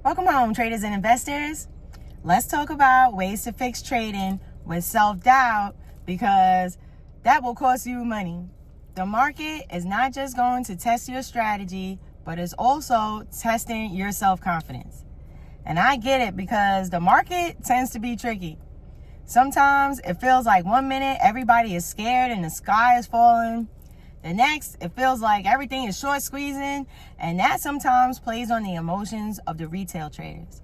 Welcome home, traders and investors. Let's talk about ways to fix trading with self-doubt, because that will cost you money. The market is not just going to test your strategy, but it's also testing your self-confidence. And I get it, because the market tends to be tricky. Sometimes it feels like 1 minute everybody is scared and the sky is falling. The next, it feels like everything is short squeezing, and that sometimes plays on the emotions of the retail traders.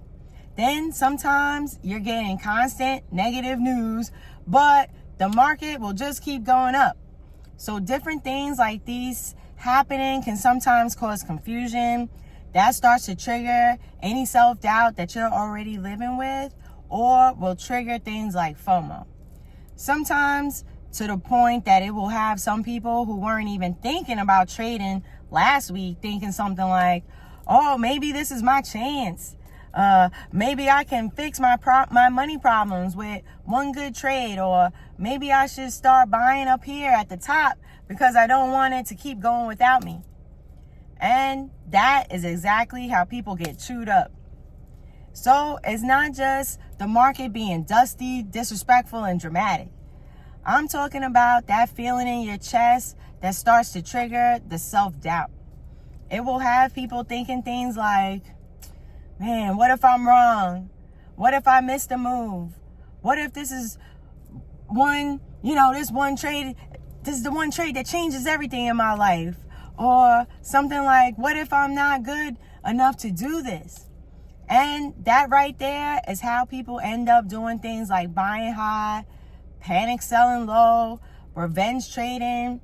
Then sometimes you're getting constant negative news, but the market will just keep going up. So different things like these happening can sometimes cause confusion. That starts to trigger any self-doubt that you're already living with, or will trigger things like FOMO. Sometimes to the point that it will have some people who weren't even thinking about trading last week thinking something like, oh, maybe this is my chance. Maybe I can fix my money problems with one good trade, or maybe I should start buying up here at the top because I don't want it to keep going without me. And that is exactly how people get chewed up. So it's not just the market being dusty, disrespectful, and dramatic. I'm talking about that feeling in your chest that starts to trigger the self-doubt. It will have people thinking things like, man, what if I'm wrong? What if I missed a move? What if this is this one trade, this is the one trade that changes everything in my life? Or something like, what if I'm not good enough to do this? And that right there is how people end up doing things like buying high, panic selling low, revenge trading,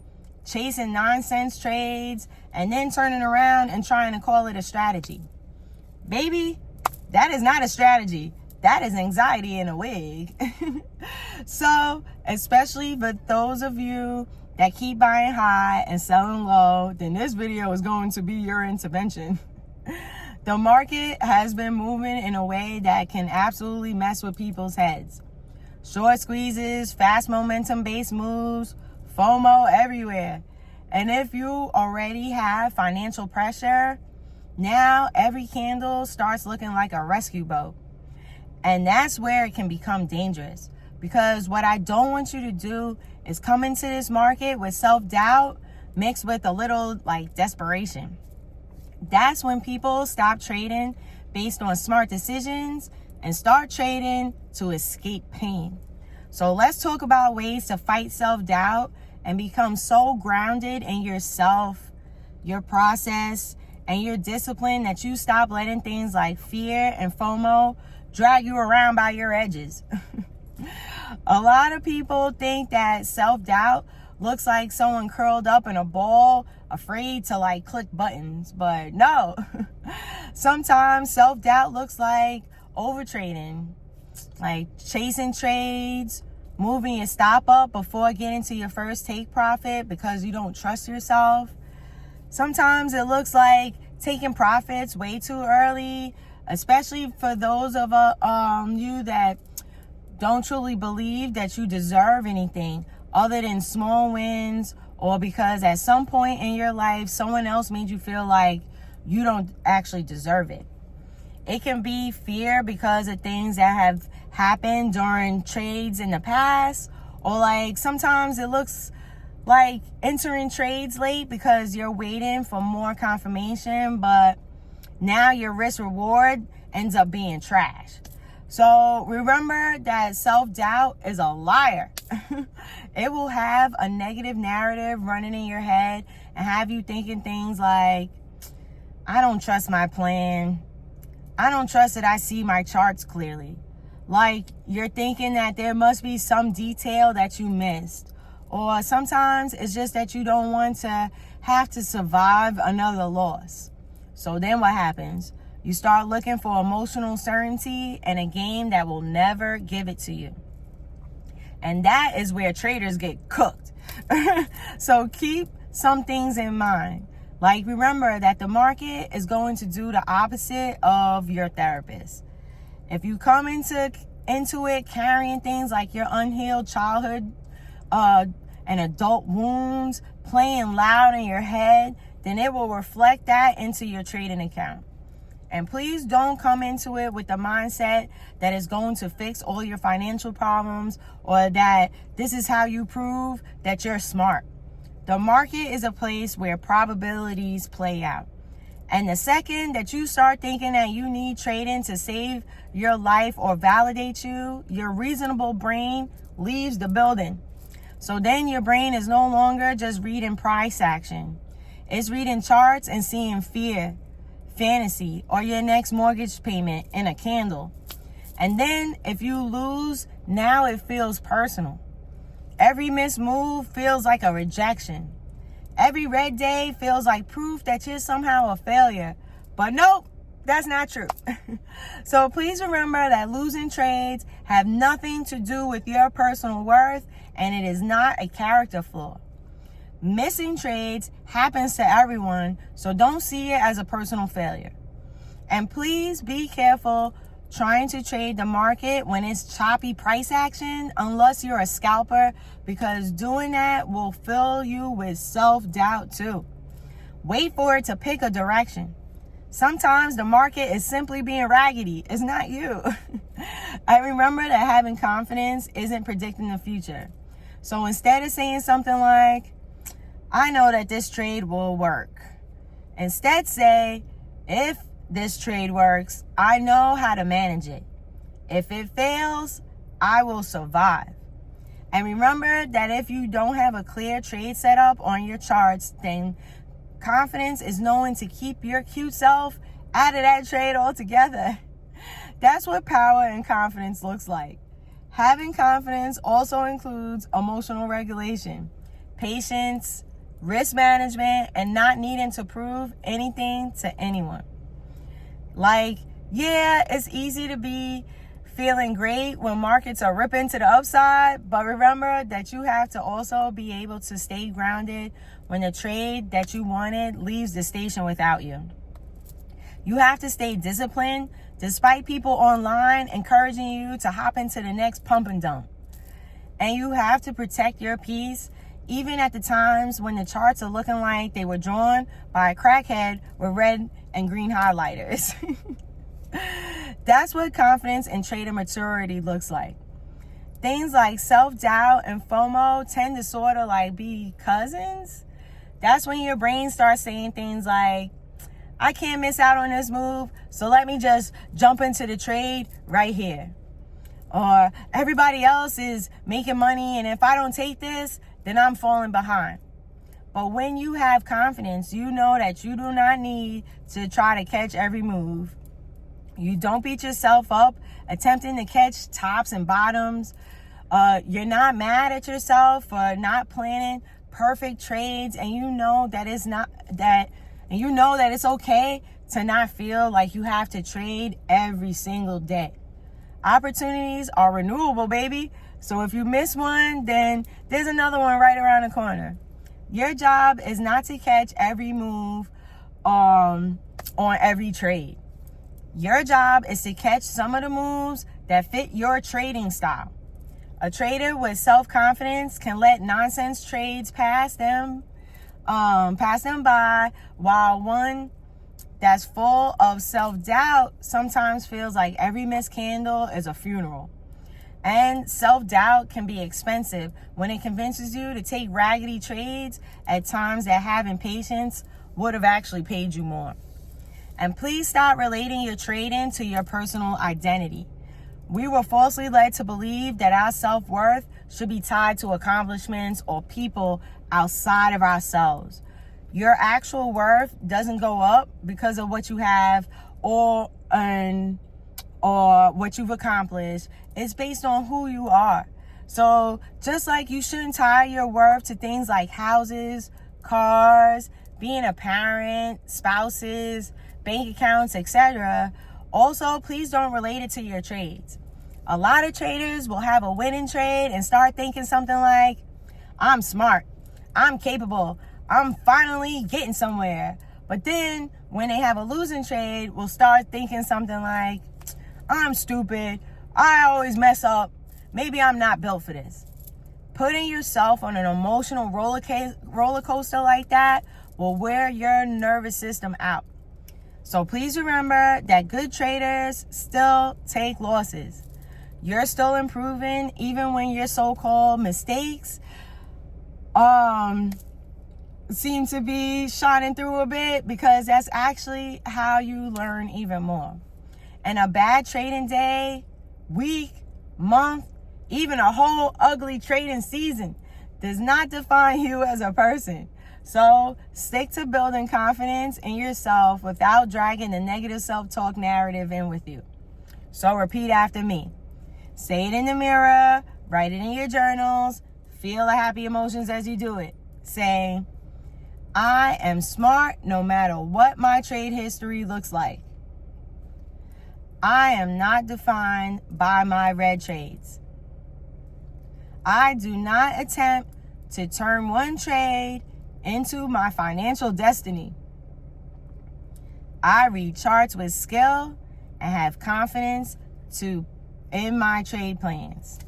chasing nonsense trades, and then turning around and trying to call it a strategy. Baby, that is not a strategy. That is anxiety in a wig. So, especially for those of you that keep buying high and selling low, then this video is going to be your intervention. The market has been moving in a way that can absolutely mess with people's heads. Short squeezes, fast momentum-based moves, FOMO everywhere. And if you already have financial pressure, now every candle starts looking like a rescue boat. And that's where it can become dangerous. Because what I don't want you to do is come into this market with self-doubt mixed with a little desperation. That's when people stop trading based on smart decisions and start trading to escape pain. So let's talk about ways to fight self-doubt and become so grounded in yourself, your process, and your discipline that you stop letting things like fear and FOMO drag you around by your edges. A lot of people think that self-doubt looks like someone curled up in a ball, afraid to click buttons, but no. Sometimes self-doubt looks like overtrading, like chasing trades, moving your stop up before getting to your first take profit because you don't trust yourself. Sometimes it looks like taking profits way too early, especially for those of you that don't truly believe that you deserve anything other than small wins, or because at some point in your life someone else made you feel like you don't actually deserve it. It can be fear because of things that have happened during trades in the past, or sometimes it looks like entering trades late because you're waiting for more confirmation, but now your risk reward ends up being trash. So remember that self-doubt is a liar. It will have a negative narrative running in your head and have you thinking things like, I don't trust my plan. I don't trust that I see my charts clearly. Like you're thinking that there must be some detail that you missed. Or sometimes it's just that you don't want to have to survive another loss. So then what happens? You start looking for emotional certainty in a game that will never give it to you. And that is where traders get cooked. So keep some things in mind. Like remember that the market is going to do the opposite of your therapist. If you come into it carrying things like your unhealed childhood and adult wounds playing loud in your head, then it will reflect that into your trading account. And please don't come into it with the mindset that it's going to fix all your financial problems or that this is how you prove that you're smart. The market is a place where probabilities play out. And the second that you start thinking that you need trading to save your life or validate you, your reasonable brain leaves the building. So then your brain is no longer just reading price action. It's reading charts and seeing fear, fantasy, or your next mortgage payment in a candle. And then if you lose, now it feels personal. Every missed move feels like a rejection. Every red day feels like proof that you're somehow a failure. But nope, that's not true. So please remember that losing trades have nothing to do with your personal worth, and it is not a character flaw. Missing trades happens to everyone, so don't see it as a personal failure. And please be careful trying to trade the market when it's choppy price action, unless you're a scalper, because doing that will fill you with self-doubt too. Wait for it to pick a direction. Sometimes the market is simply being raggedy. It's not you. I remember that having confidence isn't predicting the future. So instead of saying something like, I know that this trade will work, instead say, if this trade works, I know how to manage it. If it fails, I will survive. And remember that if you don't have a clear trade setup on your charts, then confidence is knowing to keep your cute self out of that trade altogether. That's what power and confidence looks like. Having confidence also includes emotional regulation, patience, risk management, and not needing to prove anything to anyone. Like, yeah, it's easy to be feeling great when markets are ripping to the upside, but remember that you have to also be able to stay grounded when the trade that you wanted leaves the station without you. You have to stay disciplined despite people online encouraging you to hop into the next pump and dump. And you have to protect your peace even at the times when the charts are looking like they were drawn by a crackhead with red and green highlighters. That's what confidence and trader maturity looks like. Things like self-doubt and FOMO tend to sort of like be cousins. That's when your brain starts saying things like, I can't miss out on this move, so let me just jump into the trade right here. Or everybody else is making money, and if I don't take this, then I'm falling behind. But when you have confidence, you know that you do not need to try to catch every move. You don't beat yourself up attempting to catch tops and bottoms. You're not mad at yourself for not planning perfect trades, and you know that it's okay to not feel like you have to trade every single day. Opportunities are renewable, baby. So if you miss one, then there's another one right around the corner. Your job is not to catch every move on every trade. Your job is to catch some of the moves that fit your trading style. A trader with self-confidence can let nonsense trades pass them by, while one that's full of self-doubt sometimes feels like every missed candle is a funeral. And self-doubt can be expensive when it convinces you to take raggedy trades at times that having patience would have actually paid you more. And please stop relating your trading to your personal identity. We were falsely led to believe that our self-worth should be tied to accomplishments or people outside of ourselves. Your actual worth doesn't go up because of what you have or earn or what you've accomplished. It's based on who you are. So just like you shouldn't tie your worth to things like houses, cars, being a parent, spouses, bank accounts, etc., also, please don't relate it to your trades. A lot of traders will have a winning trade and start thinking something like, I'm smart, I'm capable, I'm finally getting somewhere. But then when they have a losing trade, will start thinking something like, I'm stupid, I always mess up, maybe I'm not built for this. Putting yourself on an emotional roller coaster like that will wear your nervous system out. So please remember that good traders still take losses. You're still improving even when your so-called mistakes seem to be shining through a bit, because that's actually how you learn even more. And a bad trading day, week, month, even a whole ugly trading season does not define you as a person. So stick to building confidence in yourself without dragging the negative self-talk narrative in with you. So repeat after me. Say it in the mirror, write it in your journals, feel the happy emotions as you do it. Say, I am smart no matter what my trade history looks like. I am not defined by my red trades. I do not attempt to turn one trade into my financial destiny. I read charts with skill and have confidence in my trade plans.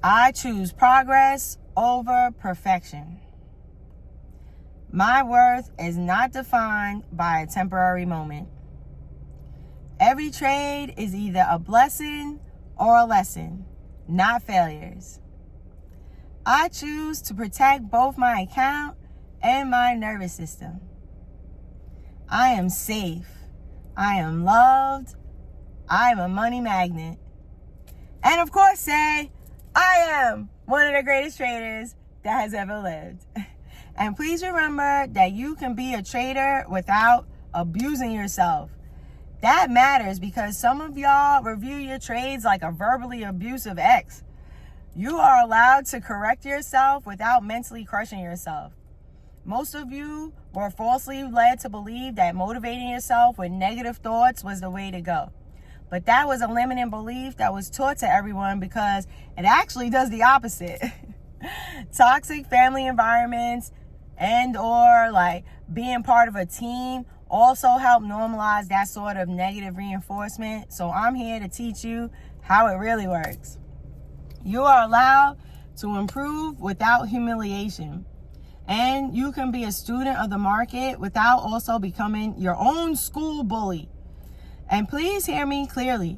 I choose progress over perfection. My worth is not defined by a temporary moment. Every trade is either a blessing or a lesson, not failures. I choose to protect both my account and my nervous system. I am safe. I am loved. I am a money magnet. And of course, say, I am one of the greatest traders that has ever lived. And please remember that you can be a trader without abusing yourself. That matters, because some of y'all review your trades like a verbally abusive ex. You are allowed to correct yourself without mentally crushing yourself. Most of you were falsely led to believe that motivating yourself with negative thoughts was the way to go. But that was a limiting belief that was taught to everyone, because it actually does the opposite. Toxic family environments and or like being part of a team also help normalize that sort of negative reinforcement. So I'm here to teach you how it really works. You are allowed to improve without humiliation. And you can be a student of the market without also becoming your own school bully. And please hear me clearly.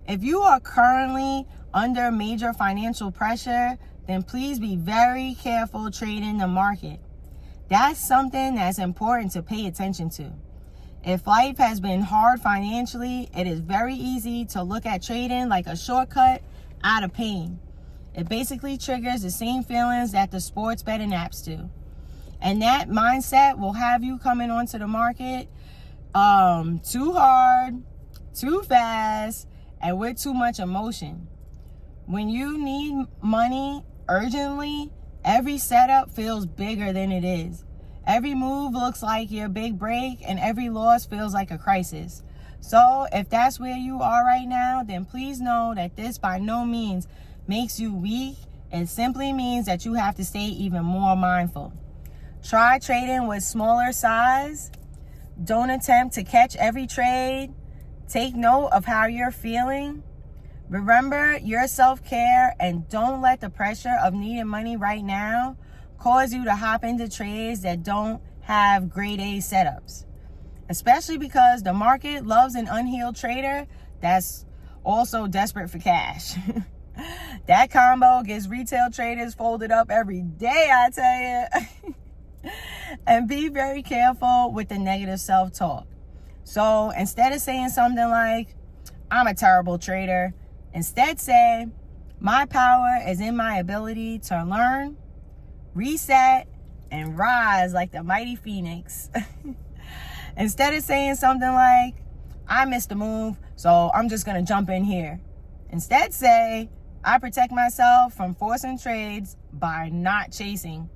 If you are currently under major financial pressure, then please be very careful trading the market. That's something that's important to pay attention to. If life has been hard financially, it is very easy to look at trading like a shortcut out of pain. It basically triggers the same feelings that the sports betting apps do. And that mindset will have you coming onto the market too hard, too fast, and with too much emotion. When you need money urgently, every setup feels bigger than it is. Every move looks like your big break, and every loss feels like a crisis. So if that's where you are right now, then please know that this by no means makes you weak. It simply means that you have to stay even more mindful. Try trading with smaller size. Don't attempt to catch every trade. Take note of how you're feeling. Remember your self-care, and don't let the pressure of needing money right now cause you to hop into trades that don't have grade A setups. Especially because the market loves an unhealed trader that's also desperate for cash. That combo gets retail traders folded up every day, I tell you. And be very careful with the negative self-talk. So instead of saying something like, I'm a terrible trader, instead say, my power is in my ability to learn, reset, and rise like the mighty phoenix. Instead of saying something like, I missed a move, so I'm just going to jump in here. Instead say, I protect myself from forcing trades by not chasing.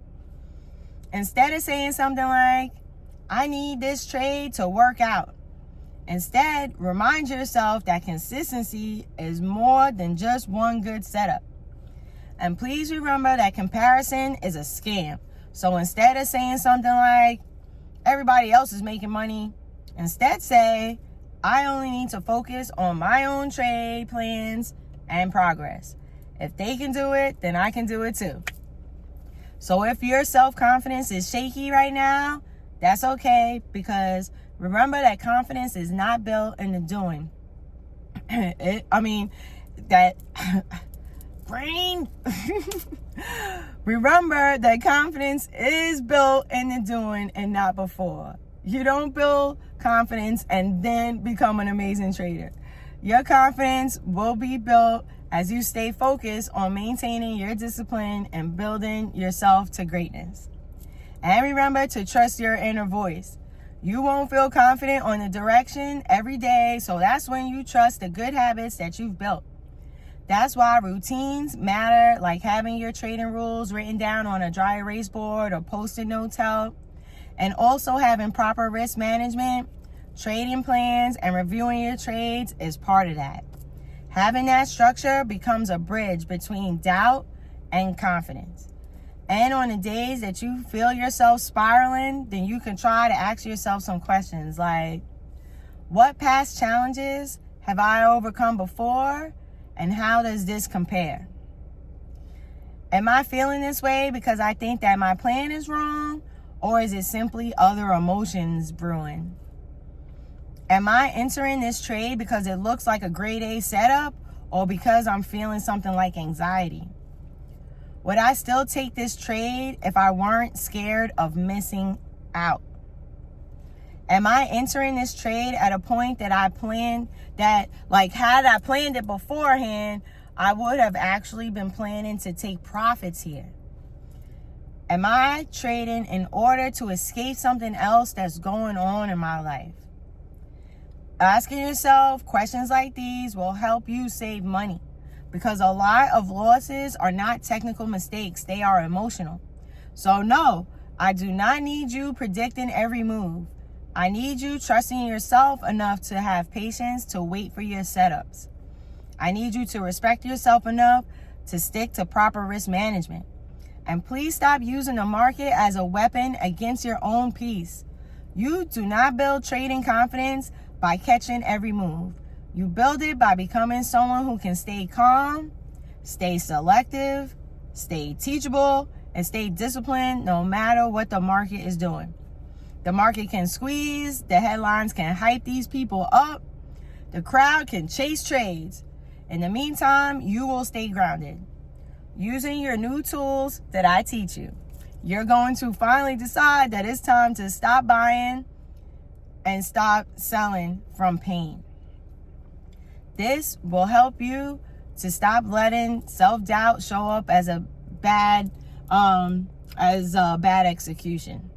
Instead of saying something like, I need this trade to work out. Instead, remind yourself that consistency is more than just one good setup. And please remember that comparison is a scam. So instead of saying something like, everybody else is making money, instead say, I only need to focus on my own trade plans and progress. If they can do it, then I can do it too. So if your self-confidence is shaky right now, that's okay, because Remember that confidence is not built in the doing. Brain. Remember that confidence is built in the doing and not before. You don't build confidence and then become an amazing trader. Your confidence will be built as you stay focused on maintaining your discipline and building yourself to greatness. And remember to trust your inner voice. You won't feel confident on the direction every day, so that's when you trust the good habits that you've built. That's why routines matter, like having your trading rules written down on a dry erase board or post-it notes help. And also having proper risk management, trading plans, and reviewing your trades is part of that. Having that structure becomes a bridge between doubt and confidence. And on the days that you feel yourself spiraling, then you can try to ask yourself some questions like, what past challenges have I overcome before? And how does this compare? Am I feeling this way because I think that my plan is wrong? Or is it simply other emotions brewing? Am I entering this trade because it looks like a grade A setup? Or because I'm feeling something like anxiety? Would I still take this trade if I weren't scared of missing out? Am I entering this trade at a point that I planned that, like, had I planned it beforehand, I would have actually been planning to take profits here? Am I trading in order to escape something else that's going on in my life? Asking yourself questions like these will help you save money, because a lot of losses are not technical mistakes, they are emotional. So no, I do not need you predicting every move. I need you trusting yourself enough to have patience to wait for your setups. I need you to respect yourself enough to stick to proper risk management. And please stop using the market as a weapon against your own peace. You do not build trading confidence by catching every move. You build it by becoming someone who can stay calm, stay selective, stay teachable, and stay disciplined no matter what the market is doing. The market can squeeze, the headlines can hype these people up, the crowd can chase trades. In the meantime, you will stay grounded. Using your new tools that I teach you, you're going to finally decide that it's time to stop buying and stop selling from pain. This will help you to stop letting self-doubt show up as a bad execution.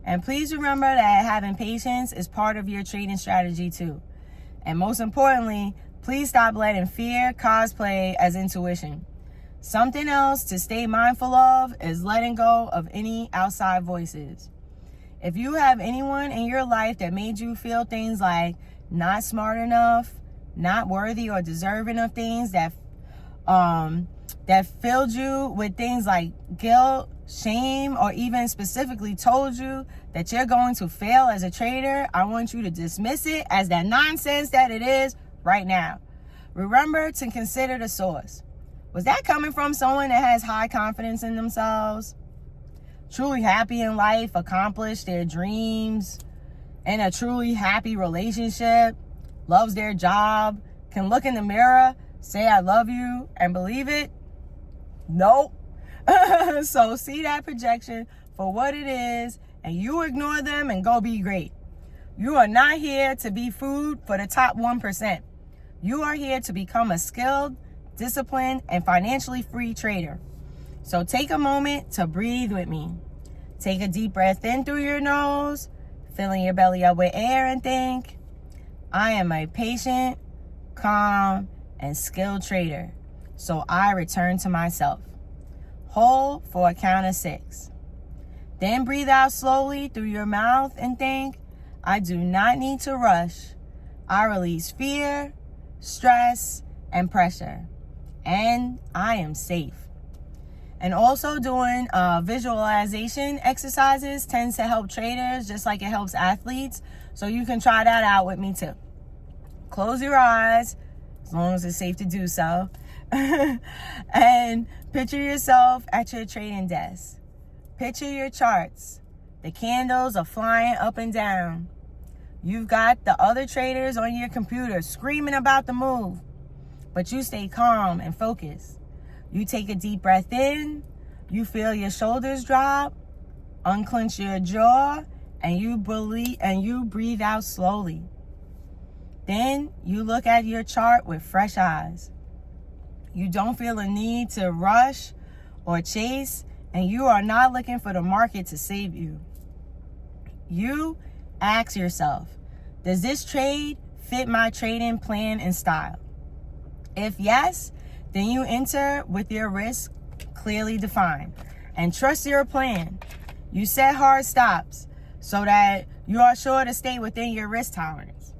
And please remember that having patience is part of your trading strategy too. And most importantly, please stop letting fear cosplay as intuition. Something else to stay mindful of is letting go of any outside voices. If you have anyone in your life that made you feel things like not smart enough, not worthy or deserving of things, that filled you with things like guilt, shame, or even specifically told you that you're going to fail as a trader, I want you to dismiss it as that nonsense that it is right now. Remember to consider the source. Was that coming from someone that has high confidence in themselves, truly happy in life, accomplished their dreams, in a truly happy relationship, loves their job, can look in the mirror, say I love you, and believe it? Nope. So see that projection for what it is, and you ignore them and go be great. You are not here to be food for the top 1%. You are here to become a skilled, disciplined, and financially free trader. So take a moment to breathe with me. Take a deep breath in through your nose, filling your belly up with air, and think, I am a patient, calm, and skilled trader. So I return to myself. Hold for a count of 6. Then breathe out slowly through your mouth and think, I do not need to rush. I release fear, stress, and pressure. And I am safe. And also doing visualization exercises tends to help traders just like it helps athletes. So you can try that out with me too. Close your eyes, as long as it's safe to do so. And picture yourself at your trading desk. Picture your charts. The candles are flying up and down. You've got the other traders on your computer screaming about the move, but you stay calm and focused. You take a deep breath in, you feel your shoulders drop, unclench your jaw, and you breathe out slowly. Then you look at your chart with fresh eyes. You don't feel a need to rush or chase, and you are not looking for the market to save you. You ask yourself, does this trade fit my trading plan and style? If yes, then you enter with your risk clearly defined and trust your plan. You set hard stops so that you are sure to stay within your risk tolerance.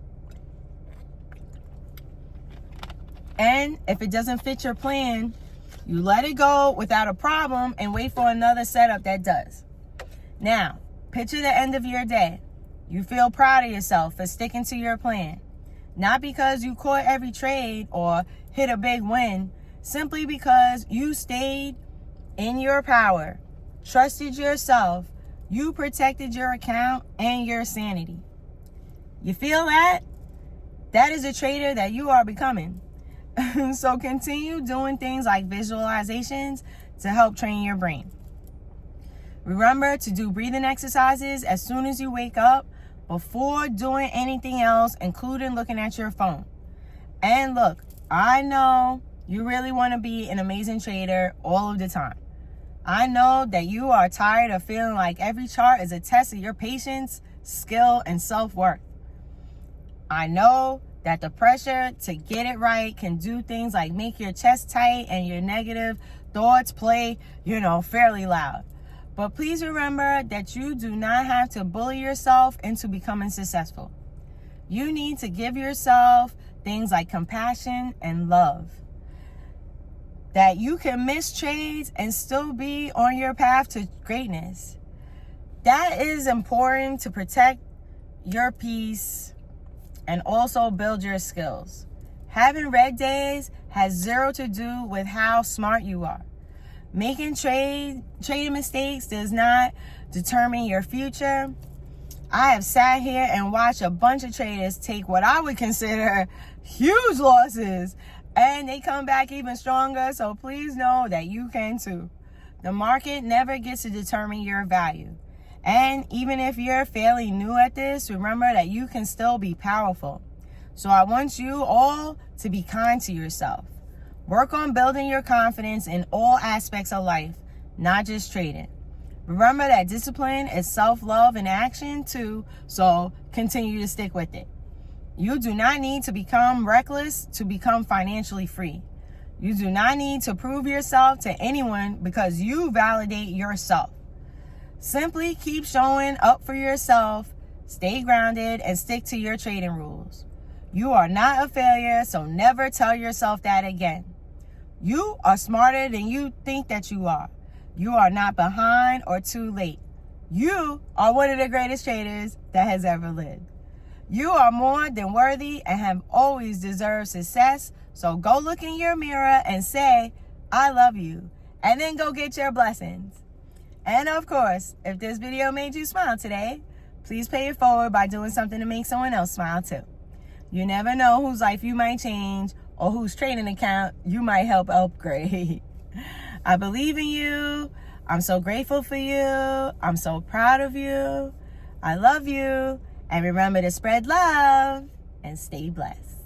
And if it doesn't fit your plan, you let it go without a problem and wait for another setup that does. Now, picture the end of your day. You feel proud of yourself for sticking to your plan. Not because you caught every trade or hit a big win, simply because you stayed in your power, trusted yourself, you protected your account and your sanity. You feel that? That is a trader that you are becoming. So continue doing things like visualizations to help train your brain. Remember to do breathing exercises as soon as you wake up before doing anything else, including looking at your phone. And look, I know you really want to be an amazing trader all of the time. I know that you are tired of feeling like every chart is a test of your patience, skill, and self-worth. I know that the pressure to get it right can do things like make your chest tight and your negative thoughts play, fairly loud. But please remember that you do not have to bully yourself into becoming successful. You need to give yourself things like compassion and love. That you can miss trades and still be on your path to greatness. That is important to protect your peace and also build your skills. Having red days has zero to do with how smart you are. Making trading mistakes does not determine your future. I have sat here and watched a bunch of traders take what I would consider huge losses, and they come back even stronger. So please know that you can too. The market never gets to determine your value. And even if you're fairly new at this, remember that you can still be powerful. So I want you all to be kind to yourself. Work on building your confidence in all aspects of life, not just trading. Remember that discipline is self-love in action too, so continue to stick with it. You do not need to become reckless to become financially free. You do not need to prove yourself to anyone because you validate yourself. Simply keep showing up for yourself, stay grounded, and stick to your trading rules. You are not a failure, so never tell yourself that again. You are smarter than you think that you are. You are not behind or too late. You are one of the greatest traders that has ever lived. You are more than worthy and have always deserved success. So go look in your mirror and say, I love you. And then go get your blessings. And of course, if this video made you smile today, please pay it forward by doing something to make someone else smile too. You never know whose life you might change or whose trading account you might help upgrade. I believe in you. I'm so grateful for you. I'm so proud of you. I love you. And remember to spread love and stay blessed.